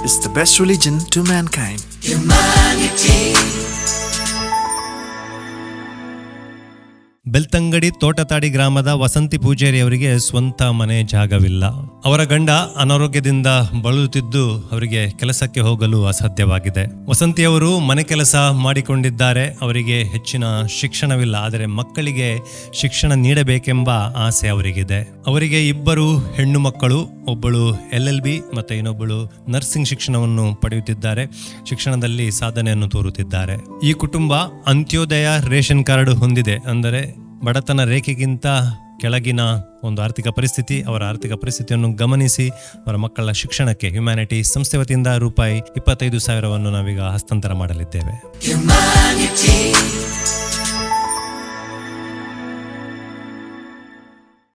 is the best religion to mankind. Belthangady ತೋಟತಾಡಿ ಗ್ರಾಮದ ವಸಂತಿ ಪೂಜಾರಿ ಅವರಿಗೆ ಸ್ವಂತ ಮನೆ ಜಾಗವಿಲ್ಲ. ಅವರ ಗಂಡ ಅನಾರೋಗ್ಯದಿಂದ ಬಳಲುತ್ತಿದ್ದು ಅವರಿಗೆ ಕೆಲಸಕ್ಕೆ ಹೋಗಲು ಅಸಾಧ್ಯವಾಗಿದೆ. ವಸಂತಿಯವರು ಮನೆ ಕೆಲಸ ಮಾಡಿಕೊಂಡಿದ್ದಾರೆ. ಅವರಿಗೆ ಹೆಚ್ಚಿನ ಶಿಕ್ಷಣವಿಲ್ಲ, ಆದರೆ ಮಕ್ಕಳಿಗೆ ಶಿಕ್ಷಣ ನೀಡಬೇಕೆಂಬ ಆಸೆ ಅವರಿಗಿದೆ. ಅವರಿಗೆ 2 ಹೆಣ್ಣು ಮಕ್ಕಳು, ಒಬ್ಬಳು LLB ಮತ್ತು ಇನ್ನೊಬ್ಬಳು ನರ್ಸಿಂಗ್ ಶಿಕ್ಷಣವನ್ನು ಪಡೆಯುತ್ತಿದ್ದಾರೆ. ಶಿಕ್ಷಣದಲ್ಲಿ ಸಾಧನೆಯನ್ನು ತೋರುತ್ತಿದ್ದಾರೆ. ಈ ಕುಟುಂಬ ಅಂತ್ಯೋದಯ ರೇಷನ್ ಕಾರ್ಡ್ ಹೊಂದಿದೆ, ಅಂದರೆ ಬಡತನ ರೇಖೆಗಿಂತ ಕೆಳಗಿನ ಒಂದು ಆರ್ಥಿಕ ಪರಿಸ್ಥಿತಿ. ಅವರ ಆರ್ಥಿಕ ಪರಿಸ್ಥಿತಿಯನ್ನು ಗಮನಿಸಿ ಅವರ ಮಕ್ಕಳ ಶಿಕ್ಷಣಕ್ಕೆ ಹ್ಯುಮ್ಯಾನಿಟಿ ಸಂಸ್ಥೆ ವತಿಯಿಂದ ರೂಪಾಯಿ 25,000 ನಾವೀಗ ಹಸ್ತಾಂತರ ಮಾಡಲಿದ್ದೇವೆ.